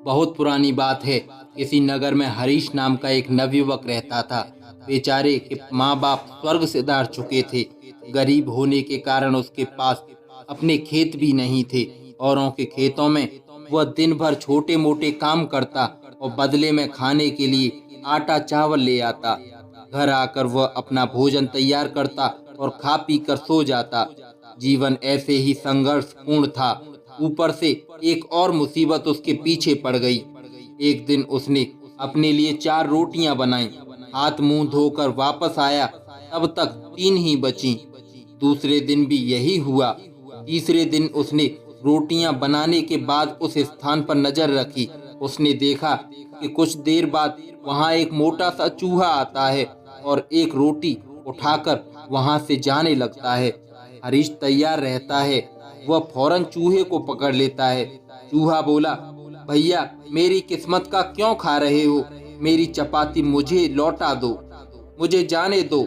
बहुत पुरानी बात है। किसी नगर में हरीश नाम का एक नवयुवक रहता था। बेचारे के माँ बाप स्वर्ग से धार चुके थे। गरीब होने के कारण उसके पास अपने खेत भी नहीं थे। औरों के खेतों में वह दिन भर छोटे मोटे काम करता और बदले में खाने के लिए आटा चावल ले आता। घर आकर वह अपना भोजन तैयार करता और खा पी कर सो जाता। जीवन ऐसे ही संघर्षपूर्ण था। ऊपर से एक और मुसीबत उसके पीछे पड़ गई। एक दिन उसने अपने लिए 4 रोटियां बनाई। हाथ मुंह धोकर वापस आया, तब तक 3 ही बची। दूसरे दिन भी यही हुआ। तीसरे दिन उसने रोटियां बनाने के बाद उस स्थान पर नजर रखी। उसने देखा कि कुछ देर बाद वहां एक मोटा सा चूहा आता है और एक रोटी उठाकर वहां से जाने लगता है। हरीश तैयार रहता है। वह फौरन चूहे को पकड़ लेता है। चूहा बोला, भैया मेरी किस्मत का क्यों खा रहे हो? मेरी चपाती मुझे लौटा दो, मुझे जाने दो।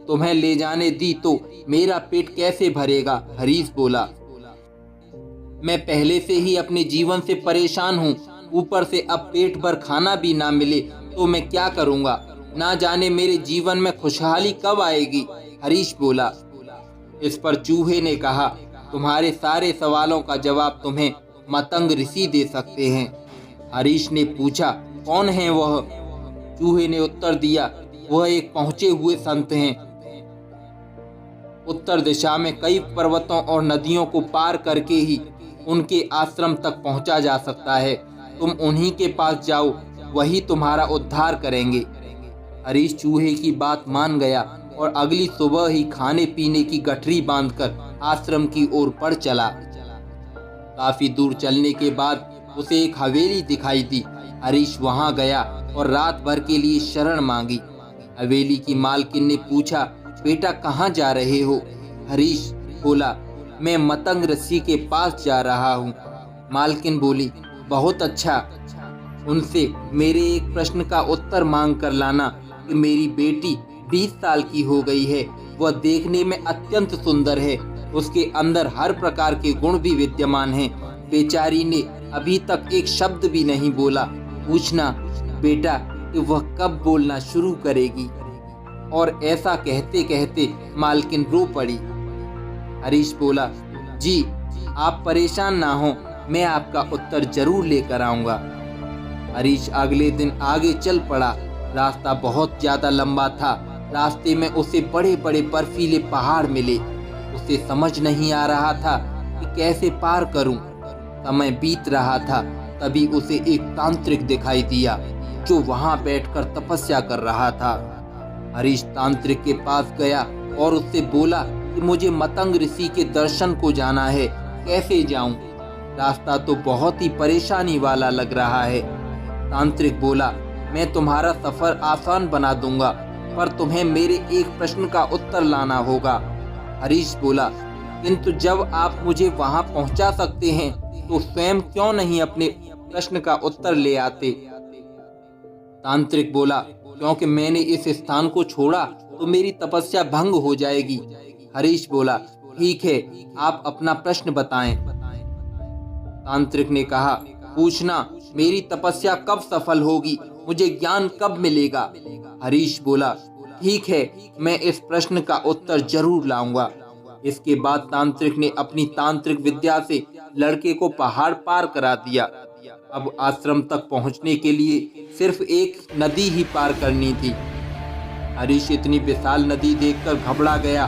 तुम्हें ले जाने दी तो मेरा पेट कैसे भरेगा? हरीश बोला, मैं पहले से ही अपने जीवन से परेशान हूँ, ऊपर से अब पेट भर खाना भी ना मिले तो मैं क्या करूँगा? ना जाने मेरे जीवन में खुशहाली कब आएगी। हरीश बोला। इस पर चूहे ने कहा, तुम्हारे सारे सवालों का जवाब तुम्हें मतंग ऋषि दे सकते हैं। हरीश ने पूछा, कौन है वह? चूहे ने उत्तर दिया, वह एक पहुंचे हुए संत हैं। उत्तर दिशा में कई पर्वतों और नदियों को पार करके ही उनके आश्रम तक पहुंचा जा सकता है। तुम उन्हीं के पास जाओ, वही तुम्हारा उद्धार करेंगे। हरीश चूहे की बात मान गया और अगली सुबह ही खाने पीने की गठरी बांधकर आश्रम की ओर बढ़ चला। काफी दूर चलने के बाद उसे एक हवेली दिखाई दी। हरीश वहां गया और रात भर के लिए शरण मांगी। हवेली की मालकिन ने पूछा, बेटा कहाँ जा रहे हो? हरीश बोला, मैं मतंग ऋषि के पास जा रहा हूँ। मालकिन बोली, बहुत अच्छा। उनसे मेरे एक प्रश्न का उत्तर मांग कर लाना कि मेरी बेटी 20 साल की हो गई है। वह देखने में अत्यंत सुंदर है। उसके अंदर हर प्रकार के गुण भी विद्यमान हैं। बेचारी ने अभी तक एक शब्द भी नहीं बोला। पूछना बेटा कि वह कब बोलना शुरू करेगी। और ऐसा कहते कहते मालकिन रो पड़ी। हरीश बोला, जी आप परेशान ना हो, मैं आपका उत्तर जरूर लेकर आऊंगा। हरीश अगले दिन आगे चल पड़ा। रास्ता बहुत ज्यादा लंबा था। रास्ते में उसे बड़े बड़े बर्फीले पहाड़ मिले। उसे समझ नहीं आ रहा था कि कैसे पार करूं। समय बीत रहा था, तभी उसे एक तांत्रिक दिखाई दिया जो वहां बैठकर तपस्या कर रहा था। हरीश तांत्रिक के पास गया और उससे बोला कि मुझे मतंग ऋषि के दर्शन को जाना है, कैसे जाऊं? रास्ता तो बहुत ही परेशानी वाला लग रहा है। तांत्रिक बोला, मैं तुम्हारा सफर आसान बना दूंगा, पर तुम्हें मेरे एक प्रश्न का उत्तर लाना होगा। हरीश बोला, किंतु जब आप मुझे वहां पहुंचा सकते हैं तो स्वयं क्यों नहीं अपने प्रश्न का उत्तर ले आते? तांत्रिक बोला, क्योंकि मैंने इस स्थान को छोड़ा तो मेरी तपस्या भंग हो जाएगी। हरीश बोला, ठीक है, आप अपना प्रश्न बताएं। तांत्रिक ने कहा, पूछना मेरी तपस्या कब सफल होगी, मुझे ज्ञान कब मिलेगा? हरीश बोला, ठीक है, मैं इस प्रश्न का उत्तर जरूर लाऊंगा। इसके बाद तांत्रिक ने अपनी तांत्रिक विद्या से लड़के को पहाड़ पार करा दिया। अब आश्रम तक पहुंचने के लिए सिर्फ एक नदी ही पार करनी थी। हरीश इतनी विशाल नदी देखकर घबरा गया।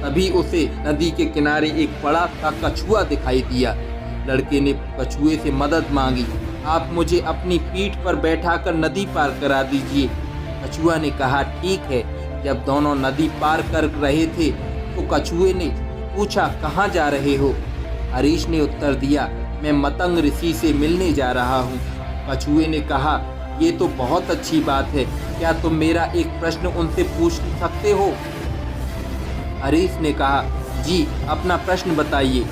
तभी उसे नदी के किनारे एक बड़ा सा कछुआ दिखाई दिया। लड़के ने कछुए से मदद मांगी, आप मुझे अपनी पीठ पर बैठाकर नदी पार करा दीजिए। कछुआ ने कहा, ठीक है। जब दोनों नदी पार कर रहे थे तो कछुए ने पूछा, कहाँ जा रहे हो? हरीश ने उत्तर दिया, मैं मतंग ऋषि से मिलने जा रहा हूँ। कछुए ने कहा, ये तो बहुत अच्छी बात है, क्या तुम मेरा एक प्रश्न उनसे पूछ सकते हो? हरीश ने कहा, जी अपना प्रश्न बताइए।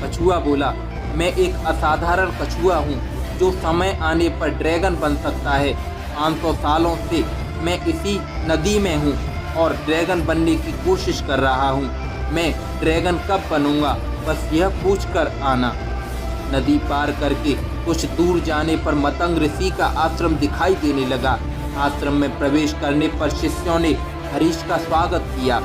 कछुआ बोला, मैं एक असाधारण कछुआ हूँ जो समय आने पर ड्रैगन बन सकता है। 500 सालों से मैं इसी नदी में हूँ और ड्रैगन बनने की कोशिश कर रहा हूँ। मैं ड्रैगन कब बनूंगा, बस यह पूछ कर आना। नदी पार करके कुछ दूर जाने पर मतंग ऋषि का आश्रम दिखाई देने लगा। आश्रम में प्रवेश करने पर शिष्यों ने हरीश का स्वागत किया।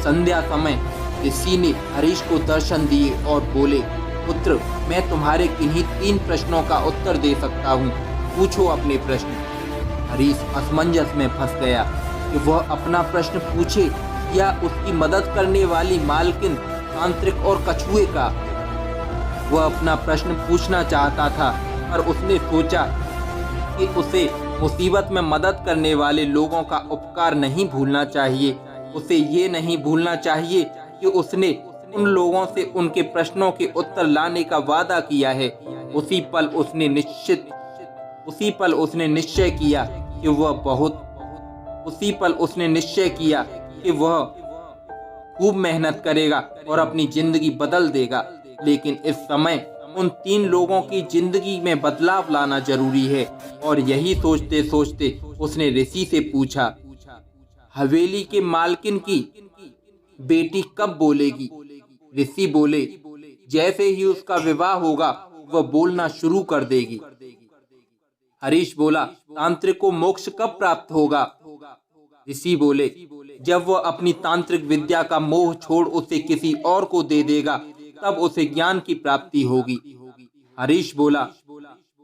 संध्या समय ऋषि ने हरीश को दर्शन दिए और बोले, पुत्र, मैं तुम्हारे किन्हीं 3 प्रश्नों का उत्तर दे सकता हूँ, पूछो अपने प्रश्न। हरीश असमंजस में फंस गया कि वह अपना प्रश्न पूछे या उसकी मदद करने वाली मालकिन, तांत्रिक और कछुए का। वह अपना प्रश्न पूछना चाहता था, पर उसने सोचा कि उसे मुसीबत में मदद करने वाले लोगों का उपकार नहीं भूलना चाहिए। उसे ये नहीं भूलना चाहिए कि उसने उन लोगों से उनके प्रश्नों के उत्तर लाने का वादा किया है। उसी पल उसने निश्चय किया कि वह खूब मेहनत करेगा और अपनी जिंदगी बदल देगा। लेकिन इस समय उन 3 लोगों की जिंदगी में बदलाव लाना जरूरी है। और यही सोचते सोचते उसने ऋषि से पूछा, हवेली के मालकिन की बेटी कब बोलेगी? ऋषि बोले, जैसे ही उसका विवाह होगा वह बोलना शुरू कर देगी। हरीश बोला, तांत्रिक को मोक्ष कब प्राप्त होगा? ऋषि बोले, जब वह अपनी तांत्रिक विद्या का मोह छोड़ उसे किसी और को दे देगा, तब उसे ज्ञान की प्राप्ति होगी। हरीश बोला,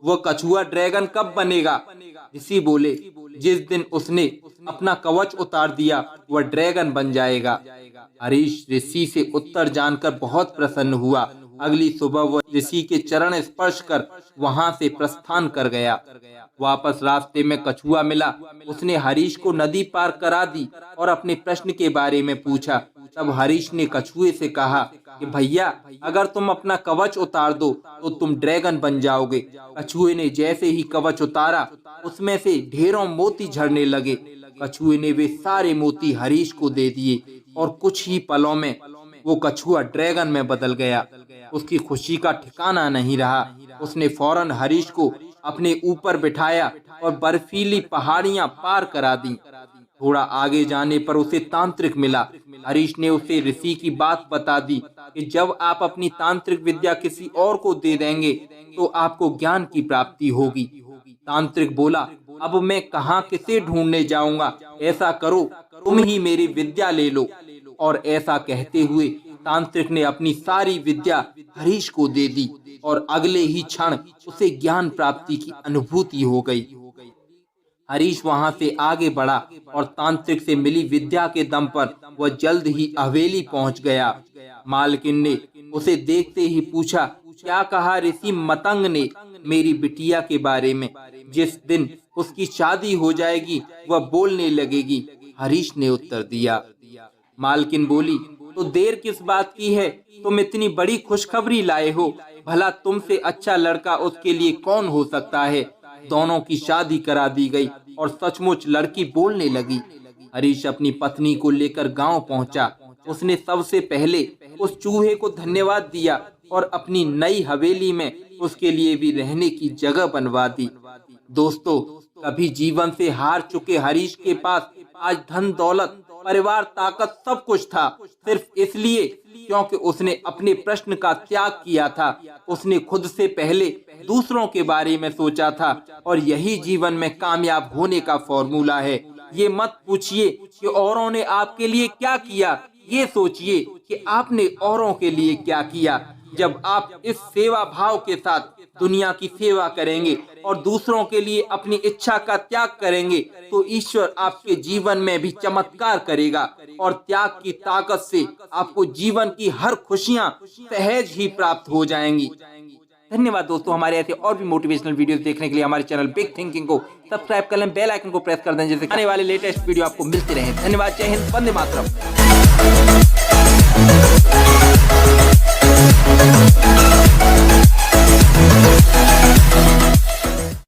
वह कछुआ ड्रैगन कब बनेगा? ऋषि बोले, जिस दिन उसने अपना कवच उतार दिया वह ड्रैगन बन जाएगा। हरीश ऋषि से उत्तर जानकर बहुत प्रसन्न हुआ। अगली सुबह वह ऋषि के चरण स्पर्श कर वहां से प्रस्थान कर गया। वापस रास्ते में कछुआ मिला। उसने हरीश को नदी पार करा दी और अपने प्रश्न के बारे में पूछा। तब हरीश ने कछुए से कहा कि भैया, अगर तुम अपना कवच उतार दो तो तुम ड्रैगन बन जाओगे। कछुए ने जैसे ही कवच उतारा उसमें से ढेरों मोती झड़ने लगे। कछुए ने वे सारे मोती हरीश को दे दिए और कुछ ही पलों में वो कछुआ ड्रैगन में बदल गया। उसकी खुशी का ठिकाना नहीं रहा। उसने फौरन हरीश को अपने ऊपर बिठाया और बर्फीली पहाड़ियां पार करा दी। थोड़ा आगे जाने पर उसे तांत्रिक मिला। हरीश ने उसे ऋषि की बात बता दी कि जब आप अपनी तांत्रिक विद्या किसी और को दे देंगे तो आपको ज्ञान की प्राप्ति होगी। तांत्रिक बोला, अब मैं कहाँ किसे ढूंढने जाऊंगा? ऐसा करो, तुम ही मेरी विद्या ले लो। और ऐसा कहते हुए तांत्रिक ने अपनी सारी विद्या हरीश को दे दी और अगले ही क्षण उसे ज्ञान प्राप्ति की अनुभूति हो गई। हरीश वहां से आगे बढ़ा और तांत्रिक से मिली विद्या के दम पर वह जल्द ही हवेली पहुंच गया। मालकिन ने उसे देखते ही पूछा, क्या कहा ऋषि मतंग ने मेरी बिटिया के बारे में? जिस दिन उसकी शादी हो जाएगी वह बोलने लगेगी। हरीश ने उत्तर दिया। मालकिन बोली, तो देर किस बात की है? तुम इतनी बड़ी खुशखबरी लाए हो, भला तुमसे अच्छा लड़का उसके लिए कौन हो सकता है? दोनों की शादी करा दी गई और सचमुच लड़की बोलने लगी। हरीश अपनी पत्नी को लेकर गांव पहुंचा। उसने सबसे पहले उस चूहे को धन्यवाद दिया और अपनी नई हवेली में उसके लिए भी रहने की जगह बनवा दी। दोस्तों, कभी जीवन से हार चुके हरीश के पास आज धन दौलत, परिवार, ताकत सब कुछ था, सिर्फ इसलिए क्योंकि उसने अपने प्रश्न का त्याग किया था। उसने खुद से पहले दूसरों के बारे में सोचा था और यही जीवन में कामयाब होने का फॉर्मूला है। ये मत पूछिए कि औरों ने आपके लिए क्या किया, ये सोचिए कि आपने औरों के लिए क्या किया। जब आप इस सेवा भाव के साथ दुनिया की सेवा करेंगे और दूसरों के लिए अपनी इच्छा का त्याग करेंगे तो ईश्वर आपके जीवन में भी चमत्कार करेगा और त्याग की ताकत से आपको जीवन की हर खुशियां सहज ही प्राप्त हो जाएंगी। धन्यवाद दोस्तों। हमारे ऐसे और भी मोटिवेशनल वीडियोस देखने के लिए हमारे चैनल बिग थिंकिंग को सब्सक्राइब कर लें, बेल आइकन को प्रेस कर दें, जिससे आने वाले लेटेस्ट वीडियो आपको मिलते रहे। धन्यवाद। जय हिंद, वंदे मातरम।